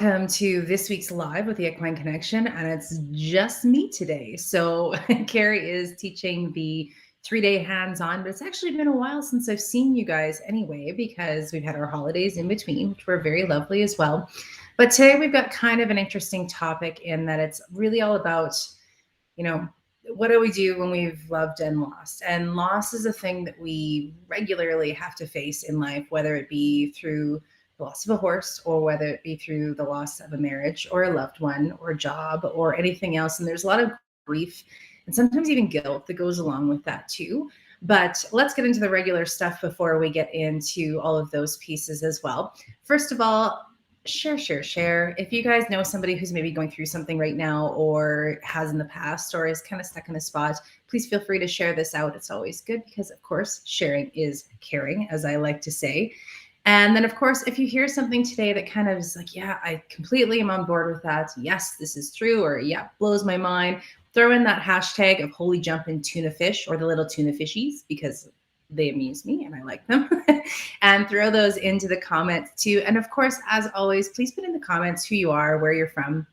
welcome to this week's live with the Equine Connection, and it's just me today. So, Carrie is teaching the 3 day hands on, but it's actually been a while since I've seen you guys anyway, because we've had our holidays in between, which were very lovely as well. But today we've got kind of an interesting topic in that it's really all about, you know, what do we do when we've loved and lost? And loss is a thing that we regularly have to face in life, whether it be through the loss of a horse or whether it be through the loss of a marriage or a loved one or a job or anything else. And there's a lot of grief and sometimes even guilt that goes along with that too. But let's get into the regular stuff before we get into all of those pieces as well. First of all, share. If you guys know somebody who's maybe going through something right now or has in the past or is kind of stuck in a spot, please feel free to share this out. It's always good because, of course, sharing is caring, as I like to say. And then, of course, if you hear something today that kind of is like, yeah, I completely am on board with that. Yes, this is true. Or, yeah, blows my mind. Throw in that hashtag of holy jumping tuna fish or the little tuna fishies because they amuse me and I like them. And throw those into the comments too. And of course, as always, please put in the comments who you are, where you're from.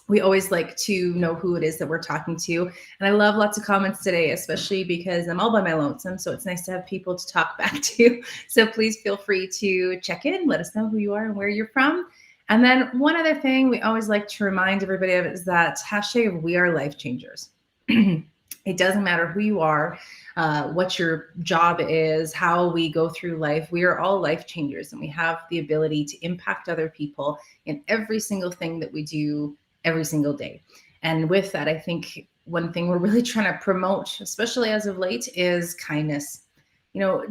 We always like to know who it is that we're talking to. And I love lots of comments today, especially because I'm all by my lonesome. So it's nice to have people to talk back to. So please feel free to check in, let us know who you are and where you're from. And then one other thing we always like to remind everybody of is that hashtag we are life changers. It doesn't matter who you are, what your job is, how we go through life. We are all life changers and we have the ability to impact other people in every single thing that we do every single day. And with that, I think one thing we're really trying to promote, especially as of late, is kindness.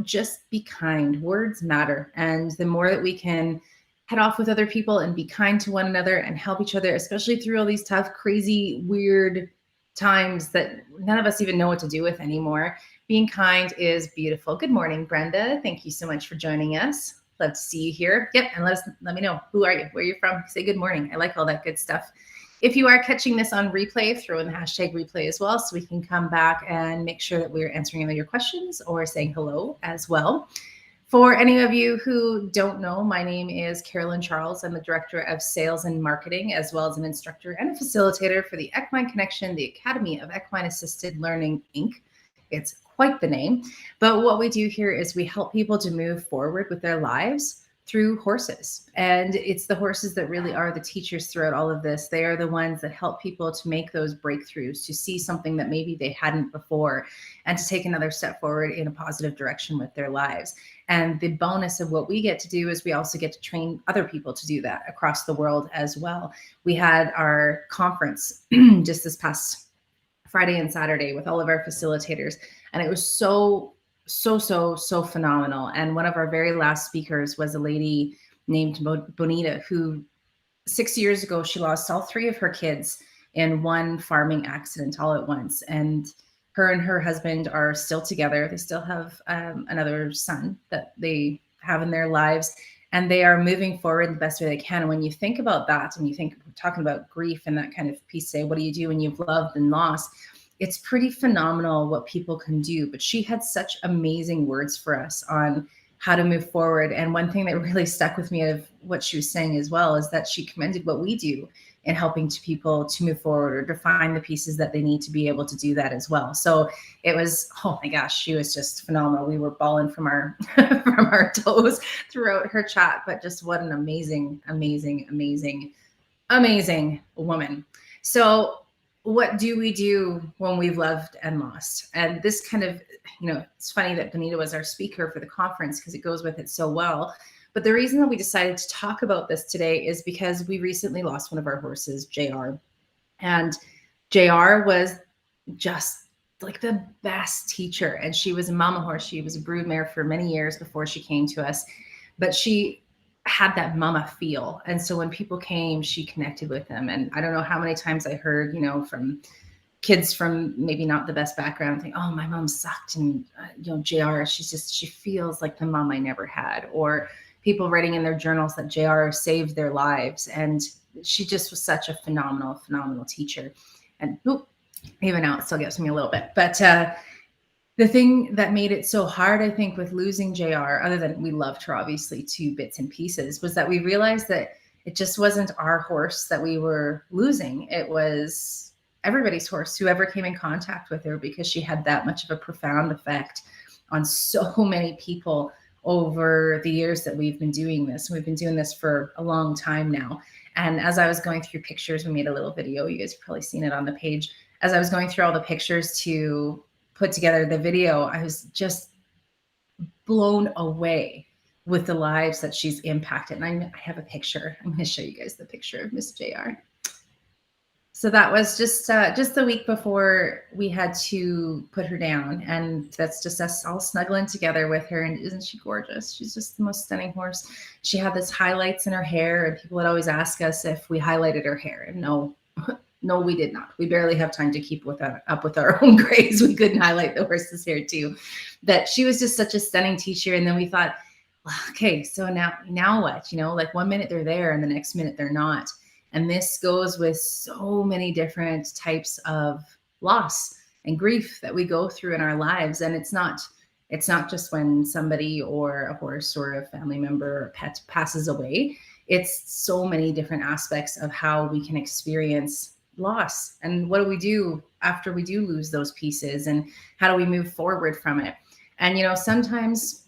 Just be kind. Words matter. And the more that we can head off with other people and be kind to one another and help each other, especially through all these tough, crazy, weird times that none of us even know what to do with anymore. Being kind is beautiful. Good morning, Brenda. Thank you so much for joining us. Love to see you here. Yep, and let me know, who are you, where you're from. Say good morning. I like all that good stuff. If you are catching this on replay, throw in the hashtag replay as well, so we can come back and make sure that we're answering all your questions or saying hello as well. For any of you who don't know, my name is Carolyn Charles. I'm the Director of Sales and Marketing, as well as an instructor and a facilitator for the Equine Connection, the Academy of Equine Assisted Learning, Inc. It's quite the name. But what we do here is we help people to move forward with their lives through horses. And it's the horses that really are the teachers throughout all of this. They are the ones that help people to make those breakthroughs, to see something that maybe they hadn't before, and to take another step forward in a positive direction with their lives. And the bonus of what we get to do is we also get to train other people to do that across the world as well. We had our conference just this past Friday and Saturday with all of our facilitators, and it was so phenomenal. And one of our very last speakers was a lady named Bonita, who 6 years ago, she lost all three of her kids in one farming accident all at once. And her husband are still together. They still have another son that they have in their lives, and they are moving forward the best way they can. And when you think about that, and you think we're talking about grief and that kind of piece, say, what do you do when you've loved and lost? It's pretty phenomenal what people can do. But she had such amazing words for us on how to move forward. And one thing that really stuck with me of what she was saying as well is that she commended what we do in helping to people to move forward or define the pieces that they need to be able to do that as well. So it was, oh my gosh, she was just phenomenal. We were bawling from our from our toes throughout her chat, but just what an amazing woman. So what do we do when we've loved and lost? And this kind of, it's funny that Bonita was our speaker for the conference because it goes with it so well. But the reason that we decided to talk about this today is because we recently lost one of our horses, JR. And JR was just like the best teacher. And she was a mama horse. She was a broodmare for many years before she came to us. But she had that mama feel. And so when people came, she connected with them. And I don't know how many times I heard, from kids from maybe not the best background think, oh, my mom sucked. And, JR, she feels like the mom I never had. Or people writing in their journals that JR saved their lives. And she just was such a phenomenal teacher. And even now it still gets me a little bit. But the thing that made it so hard, I think, with losing JR, other than we loved her obviously to bits and pieces, was that we realized that it just wasn't our horse that we were losing. It was everybody's horse, whoever came in contact with her, because she had that much of a profound effect on so many people over the years that we've been doing this. We've been doing this for a long time now. And as I was going through pictures, we made a little video. You guys have probably seen it on the page. As I was going through all the pictures to put together the video, I was just blown away with the lives that she's impacted. And I have a picture. I'm going to show you guys the picture of Miss JR. So that was just the week before we had to put her down, and that's just us all snuggling together with her. And isn't she gorgeous? She's just the most stunning horse. She had this highlights in her hair, and people would always ask us if we highlighted her hair. And no, no, we did not. We barely have time to keep up with our own grays. We couldn't highlight the horse's hair too. That she was just such a stunning teacher. And then we thought, well, okay, so now what? You know, like one minute they're there and the next minute they're not. And this goes with so many different types of loss and grief that we go through in our lives. And it's not just when somebody or a horse or a family member or pet passes away. It's so many different aspects of how we can experience loss. And what do we do after we do lose those pieces? And how do we move forward from it? And, you know, sometimes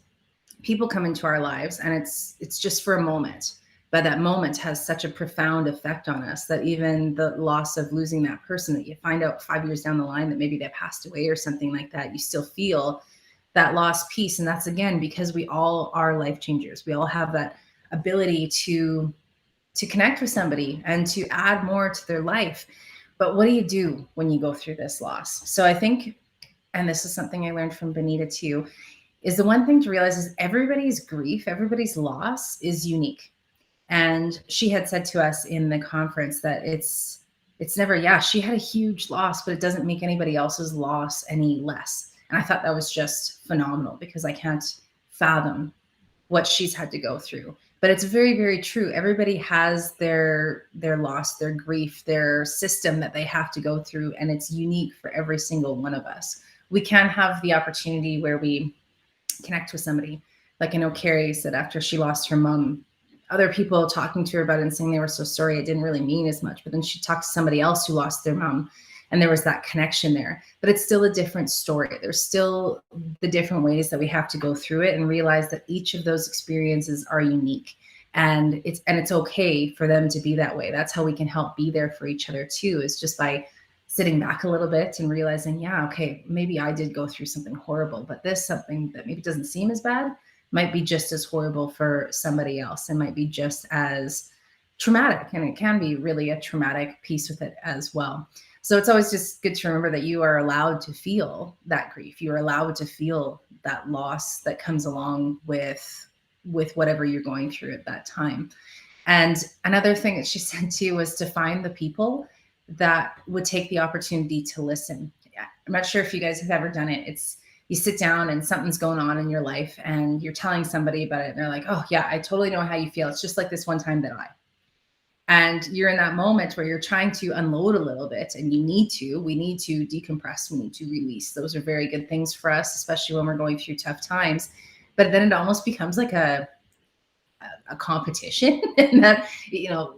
people come into our lives and it's just for a moment. But that moment has such a profound effect on us that even the loss of losing that person, that you find out 5 years down the line that maybe they passed away or something like that, you still feel that lost piece. And that's, again, because we all are life changers. We all have that ability to connect with somebody and to add more to their life. But what do you do when you go through this loss? So I think, and this is something I learned from Benita too, is the one thing to realize is everybody's grief, everybody's loss is unique. And she had said to us in the conference that it's never, yeah, she had a huge loss, but it doesn't make anybody else's loss any less. And I thought that was just phenomenal, because I can't fathom what she's had to go through. But it's very, very true. Everybody has their loss, their grief, their system that they have to go through. And it's unique for every single one of us. We can have the opportunity where we connect with somebody. Like I know Carrie said after she lost her mom, other people talking to her about it and saying they were so sorry, it didn't really mean as much. But then she talked to somebody else who lost their mom, and there was that connection there. But it's still a different story. There's still the different ways that we have to go through it and realize that each of those experiences are unique. And it's okay for them to be that way. That's how we can help be there for each other too, is just by sitting back a little bit and realizing, yeah, okay, maybe I did go through something horrible, but this something that maybe doesn't seem as bad might be just as horrible for somebody else, and might be just as traumatic. And it can be really a traumatic piece with it as well. So it's always just good to remember that you are allowed to feel that grief. You are allowed to feel that loss that comes along with whatever you're going through at that time. And another thing that she said too was to find the people that would take the opportunity to listen. I'm not sure if you guys have ever done it. It's, you sit down and something's going on in your life and you're telling somebody about it and they're like, oh yeah, I totally know how you feel. It's just like this one time that and you're in that moment where you're trying to unload a little bit, and we need to decompress. We need to release. Those are very good things for us, especially when we're going through tough times. But then it almost becomes like a competition. And that, you know,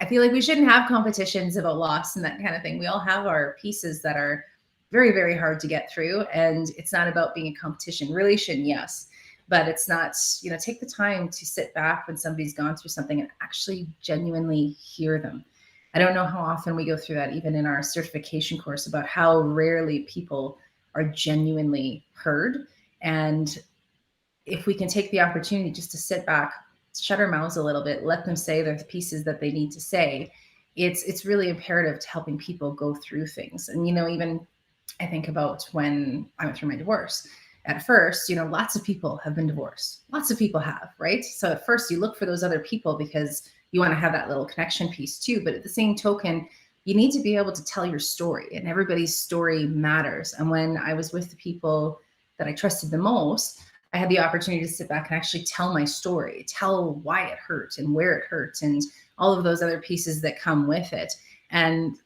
I feel like we shouldn't have competitions about loss and that kind of thing. We all have our pieces that are very, very hard to get through. And it's not about being a competition. Relation, yes. But it's not, you know, take the time to sit back when somebody's gone through something and actually genuinely hear them. I don't know how often we go through that, even in our certification course, about how rarely people are genuinely heard. And if we can take the opportunity just to sit back, shut our mouths a little bit, let them say the pieces that they need to say, it's really imperative to helping people go through things. And, you know, even I think about when I went through my divorce. At first, you know, lots of people have been divorced. Lots of people have, right? So at first you look for those other people because you want to have that little connection piece too. But at the same token, you need to be able to tell your story, and everybody's story matters. And when I was with the people that I trusted the most, I had the opportunity to sit back and actually tell my story, tell why it hurt and where it hurt and all of those other pieces that come with it. And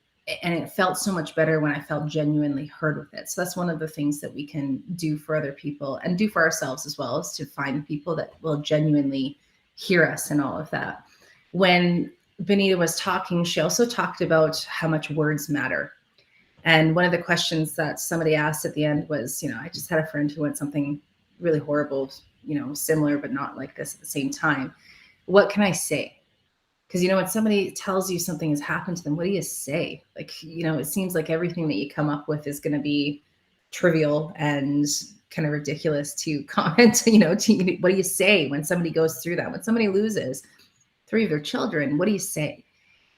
it felt so much better when I felt genuinely heard with it. So that's one of the things that we can do for other people and do for ourselves as well, is to find people that will genuinely hear us and all of that. When Benita was talking, she also talked about how much words matter. And one of the questions that somebody asked at the end was, I just had a friend who went something really horrible, similar, but not like this at the same time. What can I say? Because, when somebody tells you something has happened to them, what do you say? Like, it seems like everything that you come up with is going to be trivial and kind of ridiculous to comment, what do you say when somebody goes through that? When somebody loses three of their children, what do you say?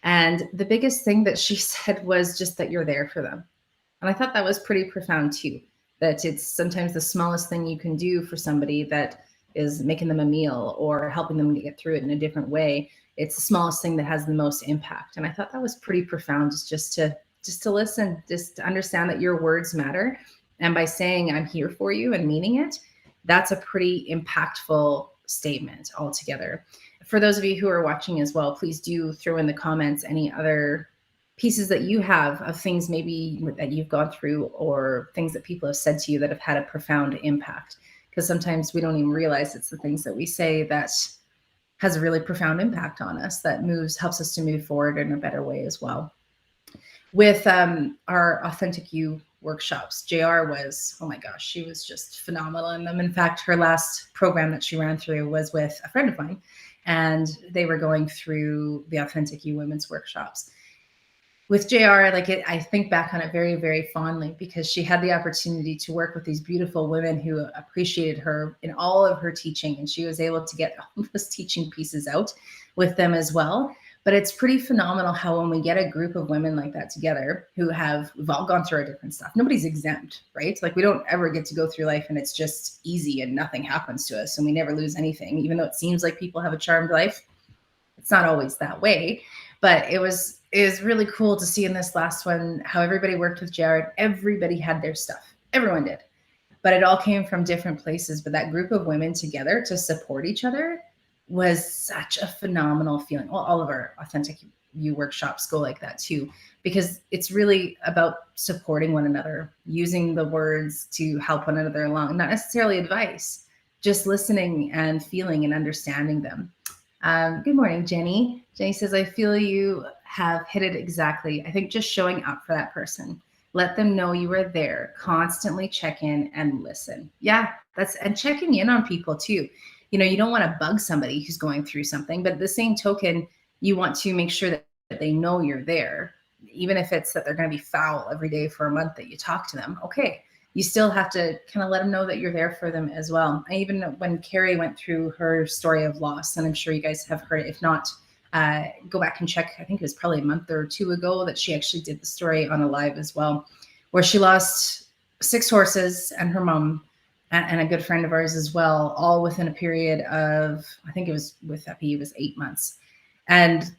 And the biggest thing that she said was just that you're there for them. And I thought that was pretty profound too, that it's sometimes the smallest thing you can do for somebody that is making them a meal or helping them to get through it in a different way. It's the smallest thing that has the most impact. And I thought that was pretty profound, just to listen, just to understand that your words matter. And by saying I'm here for you and meaning it, that's a pretty impactful statement altogether. For those of you who are watching as well, please do throw in the comments any other pieces that you have of things maybe that you've gone through or things that people have said to you that have had a profound impact. Because sometimes we don't even realize it's the things that we say that has a really profound impact on us, that helps us to move forward in a better way as well. With our Authentic You workshops, JR was, oh my gosh, she was just phenomenal in them. In fact, her last program that she ran through was with a friend of mine, and they were going through the Authentic You women's workshops. With JR, I think back on it very, very fondly, because she had the opportunity to work with these beautiful women who appreciated her in all of her teaching, and she was able to get all those teaching pieces out with them as well. But it's pretty phenomenal how when we get a group of women like that together we've all gone through our different stuff, nobody's exempt, right? Like, we don't ever get to go through life and it's just easy and nothing happens to us and we never lose anything, even though it seems like people have a charmed life. It's not always that way. But it was really cool to see in this last one how everybody worked with Jared. Everybody had their stuff. Everyone did. But it all came from different places. But that group of women together to support each other was such a phenomenal feeling. Well, all of our Authentic You workshops go like that too, because it's really about supporting one another, using the words to help one another along, not necessarily advice, just listening and feeling and understanding them. Good morning, Jenny. Jenny says, I feel you have hit it exactly. I think just showing up for that person. Let them know you are there. Constantly check in and listen. Yeah, and checking in on people too. You don't want to bug somebody who's going through something, but at the same token, you want to make sure that they know you're there, even if it's that they're going to be foul every day for a month that you talk to them. Okay, you still have to kind of let them know that you're there for them as well. Even when Carrie went through her story of loss, and I'm sure you guys have heard it, if not, go back and check. I think it was probably a month or two ago that she actually did the story on a live as well, where she lost 6 horses and her mom and a good friend of ours as well, all within a period of, I think it was with Epi, it was 8 months. And,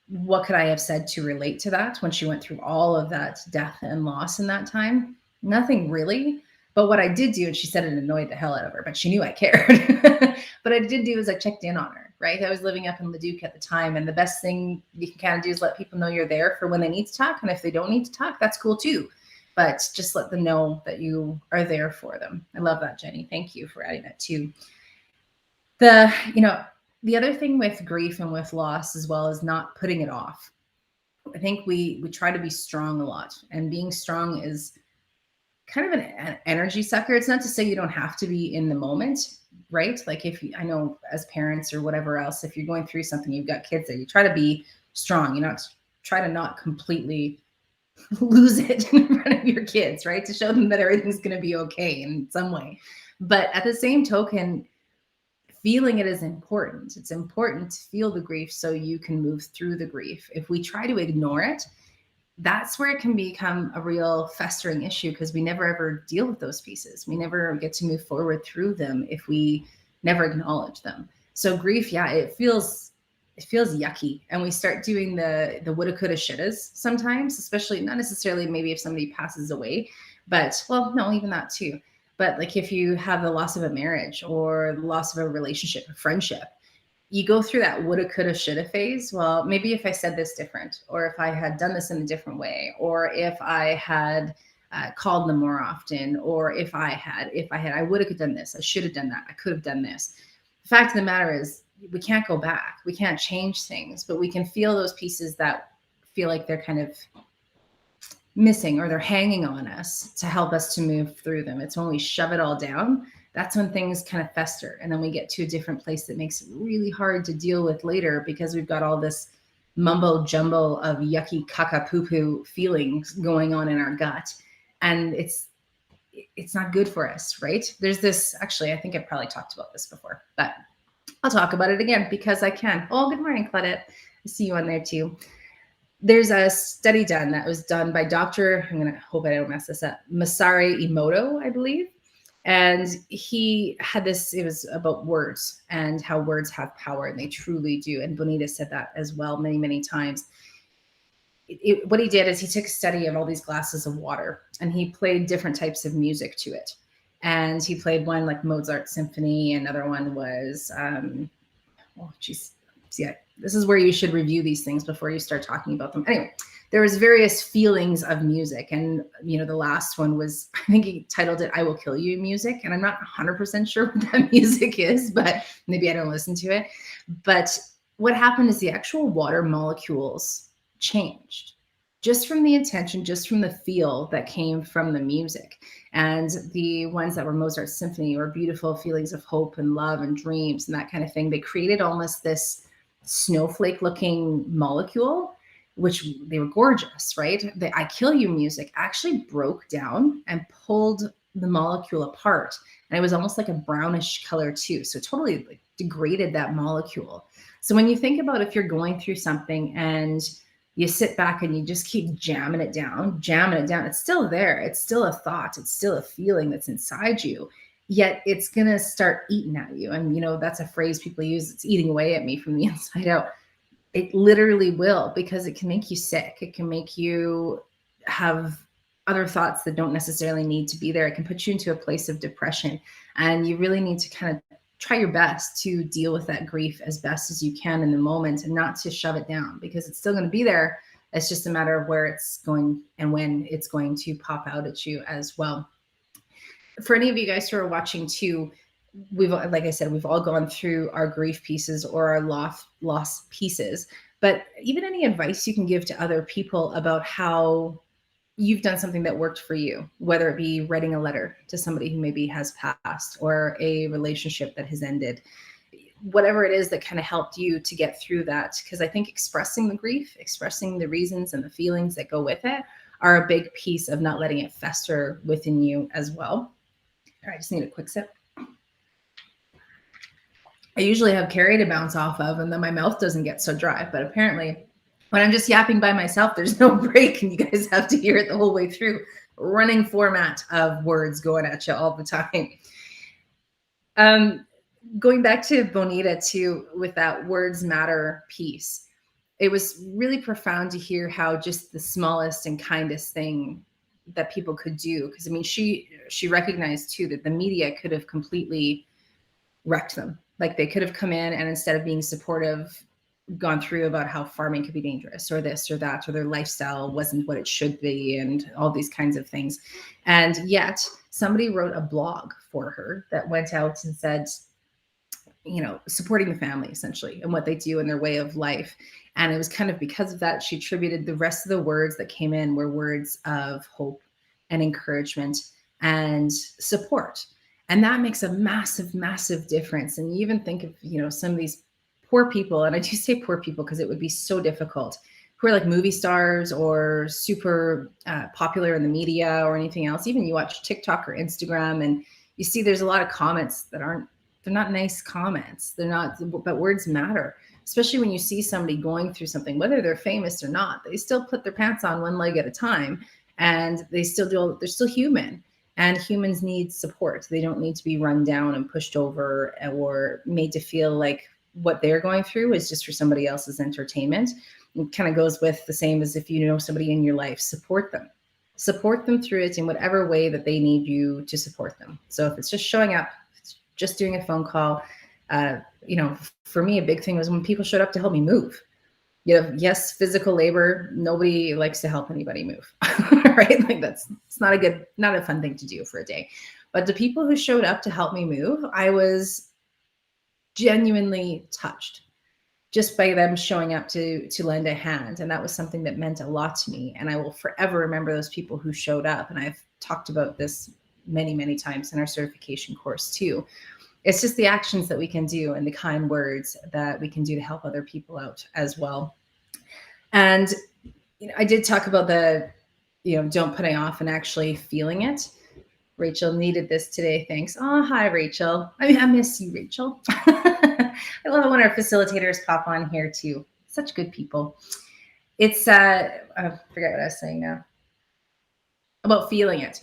what could I have said to relate to that when she went through all of that death and loss in that time? Nothing really. But what I did do, and she said it annoyed the hell out of her, but she knew I cared. But I did do is I checked in on her, right? I was living up in Leduc at the time. And the best thing you can kind of do is let people know you're there for when they need to talk. And if they don't need to talk, that's cool too. But just let them know that you are there for them. I love that, Jenny. Thank you for adding that too. The other thing with grief and with loss as well is not putting it off. I think we try to be strong a lot, and being strong is kind of an energy sucker. It's not to say you don't have to be in the moment, right? Like I know as parents or whatever else, if you're going through something, you've got kids there, you try to be strong. Try to not completely lose it in front of your kids, right? To show them that everything's going to be okay in some way. But at the same token, feeling it is important. It's important to feel the grief so you can move through the grief. If we try to ignore it, that's where it can become a real festering issue, because we never ever deal with those pieces. We never get to move forward through them if we never acknowledge them. So grief, yeah, it feels yucky. And we start doing the woulda, coulda, shouldas sometimes, especially not necessarily maybe if somebody passes away, but well, no, even that too. But like if you have the loss of a marriage or the loss of a relationship, a friendship, you go through that woulda, coulda, shoulda phase. Well, maybe if I said this different, or if I had done this in a different way, or if I had called them more often, or if I had, I would have done this, I should have done that, I could have done this. The fact of the matter is, we can't go back. We can't change things, but we can feel those pieces that feel like they're kind of missing or they're hanging on us to help us to move through them. It's when we shove it all down, that's when things kind of fester. And then we get to a different place that makes it really hard to deal with later because we've got all this mumbo jumbo of yucky caca poo poo feelings going on in our gut. And it's not good for us, right? There's this, actually, I think I probably talked about this before, but I'll talk about it again because I can. Oh, good morning, Claudette. I see you on there too. There's a study done that was done by Dr. I'm going to hope I don't mess this up, Masaru Emoto, I believe. And he had this, it was about words and how words have power, and they truly do. And Bonita said that as well many, many times. What he did is he took a study of all these glasses of water and he played different types of music to it. And he played one like Mozart Symphony. Another one was, oh, geez, yeah, this is where you should review these things before you start talking about them. Anyway, there was various feelings of music. And, you know, the last one was, I think he titled it, I Will Kill You music. And I'm not 100% sure what that music is, but maybe I don't listen to it. But what happened is the actual water molecules changed just from the intention, just from the feel that came from the music. And the ones that were Mozart Symphony or beautiful feelings of hope and love and dreams and that kind of thing, they created almost this snowflake looking molecule, which they were gorgeous, right? The I Kill You music actually broke down and pulled the molecule apart. And it was almost like a brownish color too. So totally like degraded that molecule. So when you think about if you're going through something and you sit back and you just keep jamming it down, it's still there. It's still a thought. It's still a feeling that's inside you. Yet it's going to start eating at you. And, you know, that's a phrase people use. It's eating away at me from the inside out. It literally will, because it can make you sick. It can make you have other thoughts that don't necessarily need to be there. It can put you into a place of depression. And you really need to kind of try your best to deal with that grief as best as you can in the moment and not to shove it down, because it's still going to be there. It's just a matter of where it's going and when it's going to pop out at you as well. For any of you guys who are watching too, we've, like I said, we've all gone through our grief pieces or our loss pieces, but even any advice you can give to other people about how you've done something that worked for you, whether it be writing a letter to somebody who maybe has passed or a relationship that has ended, whatever it is that kind of helped you to get through that. Because I think expressing the grief, expressing the reasons and the feelings that go with it are a big piece of not letting it fester within you as well. All right, I just need a quick sip. I usually have Carrie to bounce off of, and then my mouth doesn't get so dry. But apparently, when I'm just yapping by myself, there's no break, and you guys have to hear it the whole way through. Running format of words going at you all the time. Going back to Bonita too, with that words matter piece, it was really profound to hear how just the smallest and kindest thing that people could do. Because I mean, she recognized too that the media could have completely wrecked them. Like they could have come in and instead of being supportive, gone through about how farming could be dangerous or this or that, or their lifestyle wasn't what it should be and all these kinds of things. And yet somebody wrote a blog for her that went out and said, you know, supporting the family essentially and what they do in their way of life. And it was kind of because of that, she attributed the rest of the words that came in were words of hope and encouragement and support. And that makes a massive, massive difference. And you even think of, you know, some of these poor people, and I do say poor people because it would be so difficult, who are like movie stars or super popular in the media or anything else. Even you watch TikTok or Instagram and you see there's a lot of comments that they're not nice comments. They're not, but words matter, especially when you see somebody going through something, whether they're famous or not. They still put their pants on one leg at a time, and they're still human. And humans need support. They don't need to be run down and pushed over or made to feel like what they're going through is just for somebody else's entertainment. It kind of goes with the same as if you know somebody in your life, support them through it in whatever way that they need you to support them. So if it's just showing up, just doing a phone call, you know, for me, a big thing was when people showed up to help me move. You know, yes, physical labor, nobody likes to help anybody move, right? Like it's not a fun thing to do for a day. But the people who showed up to help me move, I was genuinely touched just by them showing up to lend a hand. And that was something that meant a lot to me. And I will forever remember those people who showed up. And I've talked about this many, many times in our certification course too. It's just the actions that we can do and the kind words that we can do to help other people out as well. And I did talk about the, don't put it off and actually feeling it. Rachel needed this today. Thanks. Oh, hi, Rachel. I miss you, Rachel. I love it when our facilitators pop on here too. Such good people. It's, I forget what I was saying now. About feeling it.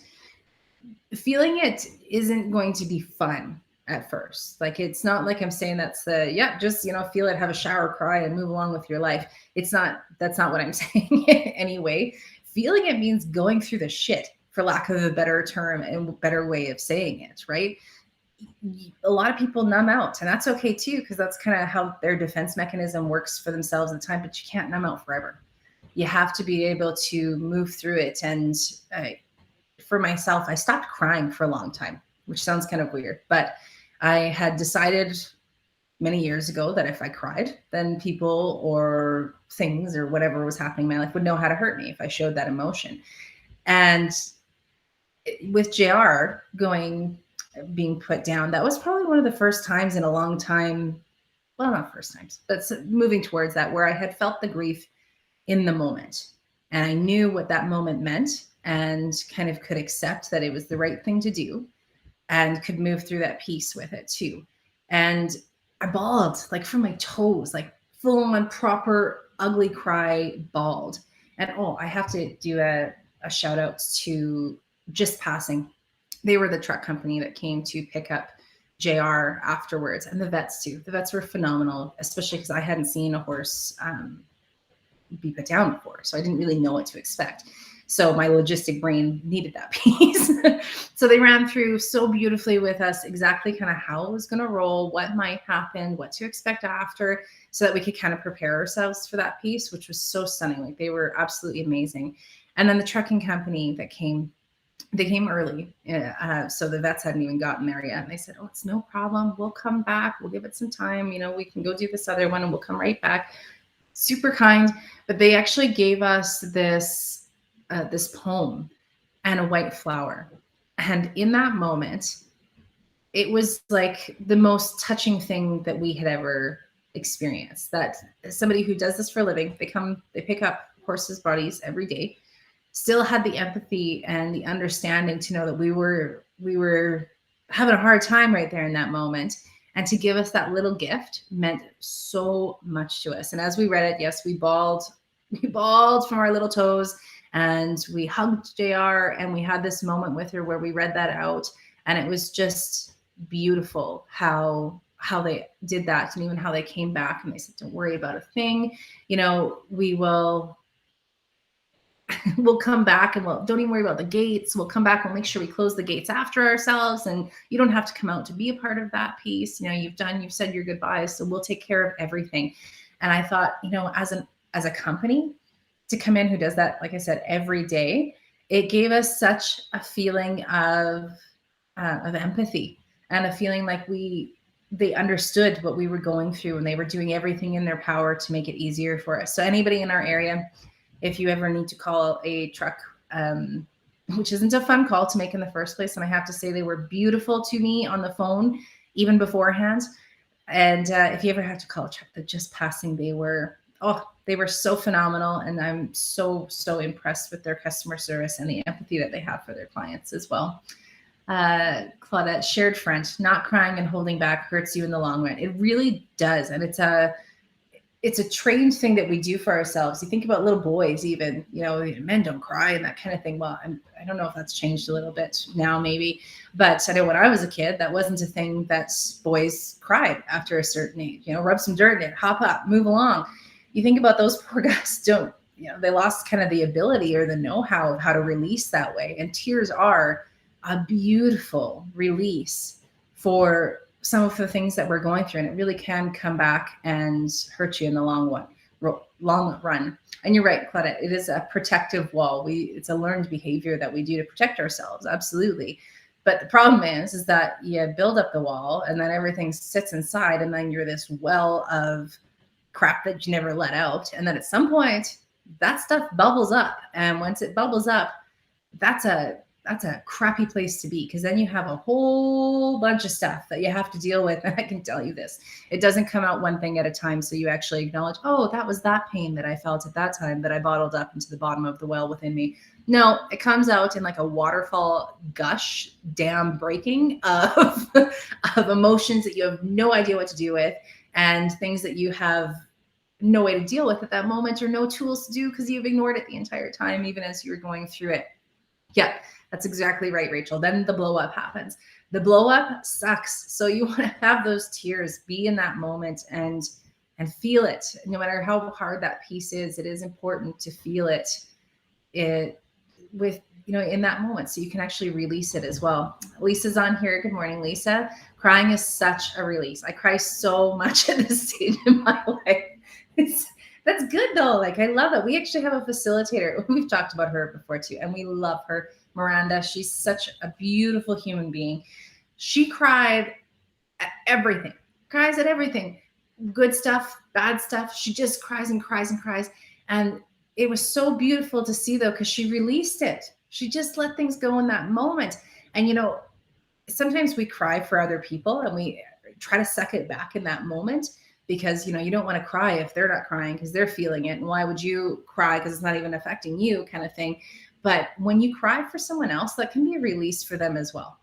Feeling it isn't going to be fun at first. Like, it's not like I'm saying that's just, feel it, have a shower, cry, and move along with your life. That's not what I'm saying anyway. Feeling it means going through the shit, for lack of a better term and better way of saying it, right? A lot of people numb out, and that's okay too, because that's kind of how their defense mechanism works for themselves at the time, but you can't numb out forever. You have to be able to move through it. And for myself, I stopped crying for a long time, which sounds kind of weird, but I had decided many years ago that if I cried, then people or things or whatever was happening in my life would know how to hurt me if I showed that emotion. And with JR being put down, that was probably one of the first times in a long time, well, not first times, but moving towards that, where I had felt the grief in the moment. And I knew what that moment meant and kind of could accept that it was the right thing to do and could move through that piece with it too. And I bawled like from my toes, like full on proper ugly cry, bawled. And I have to do a shout out to Just Passing. They were the truck company that came to pick up JR afterwards, and the vets too. The vets were phenomenal, especially because I hadn't seen a horse be put down before. So I didn't really know what to expect. So my logistic brain needed that piece. So they ran through so beautifully with us exactly kind of how it was going to roll, what might happen, what to expect after, so that we could kind of prepare ourselves for that piece, which was so stunning. Like, they were absolutely amazing. And then the trucking company that came, they came early. So the vets hadn't even gotten there yet. And they said, it's no problem. We'll come back. We'll give it some time. We can go do this other one and we'll come right back. Super kind. But they actually gave us this poem and a white flower. And in that moment, it was like the most touching thing that we had ever experienced. That somebody who does this for a living, they pick up horses' bodies every day, still had the empathy and the understanding to know that we were having a hard time right there in that moment. And to give us that little gift meant so much to us. And as we read it, yes, we bawled from our little toes. And we hugged JR, and we had this moment with her where we read that out. And it was just beautiful how they did that, and even how they came back and they said, don't worry about a thing. We'll come back, and don't even worry about the gates. We'll come back. We'll make sure we close the gates after ourselves. And you don't have to come out to be a part of that piece. You've said your goodbyes, so we'll take care of everything. And I thought, as a company, to come in who does that, like I said, every day, it gave us such a feeling of empathy, and a feeling like they understood what we were going through, and they were doing everything in their power to make it easier for us. So anybody in our area, if you ever need to call a truck, which isn't a fun call to make in the first place, and I have to say they were beautiful to me on the phone, even beforehand. And if you ever have to call a truck, that Just Passing, they were so phenomenal. And I'm so, so impressed with their customer service and the empathy that they have for their clients as well. Claudette, shared friend, not crying and holding back hurts you in the long run. It really does. And it's a trained thing that we do for ourselves. You think about little boys, even, men don't cry and that kind of thing. Well, I don't know if that's changed a little bit now, maybe, but I know when I was a kid, that wasn't a thing that boys cried after a certain age. Rub some dirt in it, hop up, move along. You think about those poor guys, they lost kind of the ability or the know-how of how to release that way. And tears are a beautiful release for some of the things that we're going through. And it really can come back and hurt you in the long run. And you're right, Claudette, it is a protective wall. It's a learned behavior that we do to protect ourselves. Absolutely. But the problem is that you build up the wall and then everything sits inside, and then you're this well of crap that you never let out. And then at some point, that stuff bubbles up. And once it bubbles up, that's a crappy place to be, because then you have a whole bunch of stuff that you have to deal with. And I can tell you this, it doesn't come out one thing at a time. So you actually acknowledge, oh, that was that pain that I felt at that time that I bottled up into the bottom of the well within me. No, it comes out in like a waterfall gush, dam breaking of of emotions that you have no idea what to do with, and things that you have no way to deal with at that moment, or no tools to do because you've ignored it the entire time, even as you were going through it. Yeah, that's exactly right, Rachel. Then the blow up happens. The blow up sucks. So you want to have those tears, be in that moment and feel it. No matter how hard that piece is, it is important to feel it with, in that moment, so you can actually release it as well. Lisa's on here. Good morning, Lisa. Crying is such a release. I cry so much at this stage in my life. That's good though. Like, I love it. We actually have a facilitator. We've talked about her before too, and we love her, Miranda. She's such a beautiful human being. She cried at everything, cries at everything, good stuff, bad stuff. She just cries and cries and cries. And it was so beautiful to see though, because she released it. She just let things go in that moment. And, sometimes we cry for other people and we try to suck it back in that moment, because you don't want to cry if they're not crying because they're feeling it, and why would you cry because it's not even affecting you, kind of thing. But when you cry for someone else, that can be a release for them as well.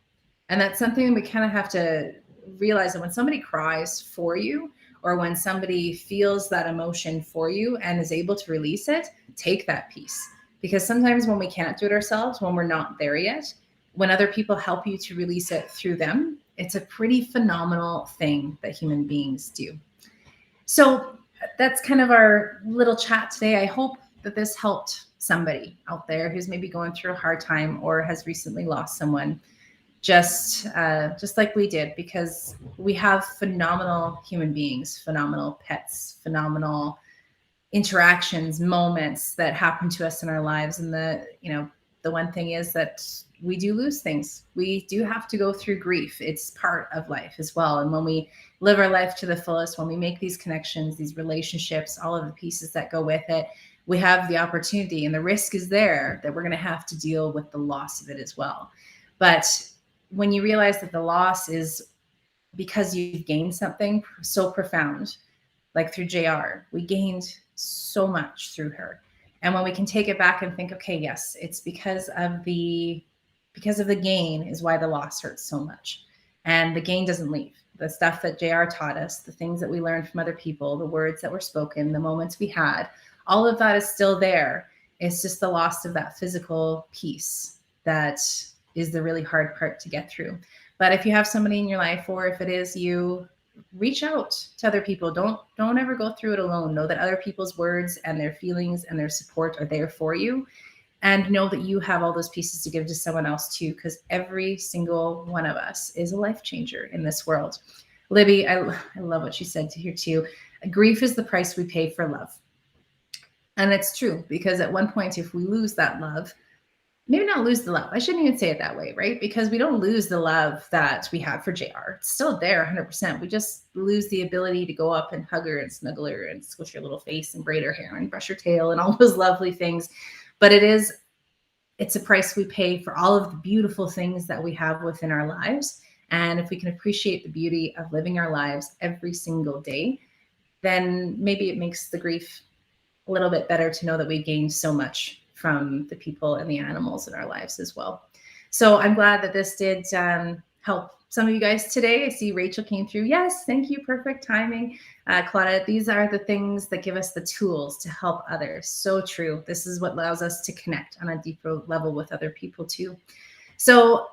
And that's something we kind of have to realize, that when somebody cries for you, or when somebody feels that emotion for you and is able to release it, take that piece. Because sometimes when we can't do it ourselves, when we're not there yet, when other people help you to release it through them, it's a pretty phenomenal thing that human beings do. So that's kind of our little chat today. I hope that this helped somebody out there who's maybe going through a hard time or has recently lost someone, just like we did, because we have phenomenal human beings, phenomenal pets, phenomenal interactions, moments that happen to us in our lives. And the one thing is that we do lose things. We do have to go through grief. It's part of life as well. And when we live our life to the fullest, when we make these connections, these relationships, all of the pieces that go with it, we have the opportunity, and the risk is there that we're going to have to deal with the loss of it as well. But when you realize that the loss is because you've gained something so profound, like through JR, we gained so much through her. And when we can take it back and think, okay, yes, it's because of the gain is why the loss hurts so much. And the gain doesn't leave. The stuff that JR taught us, the things that we learned from other people, the words that were spoken, the moments we had, all of that is still there. It's just the loss of that physical piece that is the really hard part to get through. But if you have somebody in your life, or if it is you, reach out to other people. Don't ever go through it alone. Know that other people's words and their feelings and their support are there for you. And know that you have all those pieces to give to someone else too, because every single one of us is a life changer in this world. Libby, I love what she said to here too. Grief is the price we pay for love. And it's true, because at one point, if we lose that love, maybe not lose the love, I shouldn't even say it that way, right? Because we don't lose the love that we had for JR. It's still there 100%. We just lose the ability to go up and hug her and snuggle her and squish her little face and braid her hair and brush her tail and all those lovely things. But it's a price we pay for all of the beautiful things that we have within our lives. And if we can appreciate the beauty of living our lives every single day, then maybe it makes the grief a little bit better to know that we gained so much from the people and the animals in our lives as well. So I'm glad that this did help some of you guys today. I see Rachel came through. Yes, thank you. Perfect timing. Claudia, these are the things that give us the tools to help others. So true. This is what allows us to connect on a deeper level with other people too. So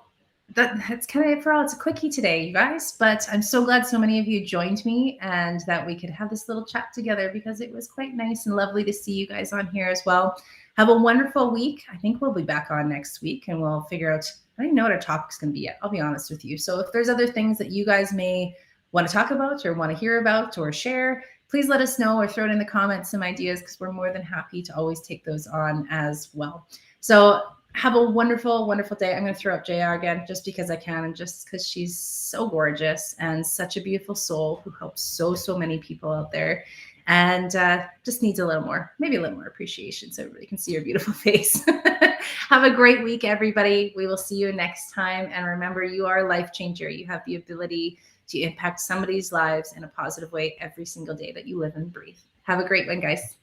that's kind of it for all. It's a quickie today, you guys, but I'm so glad so many of you joined me and that we could have this little chat together, because it was quite nice and lovely to see you guys on here as well. Have a wonderful week. I think we'll be back on next week and we'll figure out, I don't even know what our topic's going to be yet. I'll be honest with you. So if there's other things that you guys may want to talk about or want to hear about or share, please let us know or throw it in the comments, some ideas, because we're more than happy to always take those on as well. So Have a wonderful, wonderful day. I'm going to throw up JR again just because I can and just because she's so gorgeous and such a beautiful soul who helps so many people out there, and just needs a little more, maybe a little more appreciation so everybody can see your beautiful face. Have a great week, everybody. We will see you next time. And remember, you are a life changer. You have the ability to impact somebody's lives in a positive way every single day that you live and breathe. Have a great one, guys.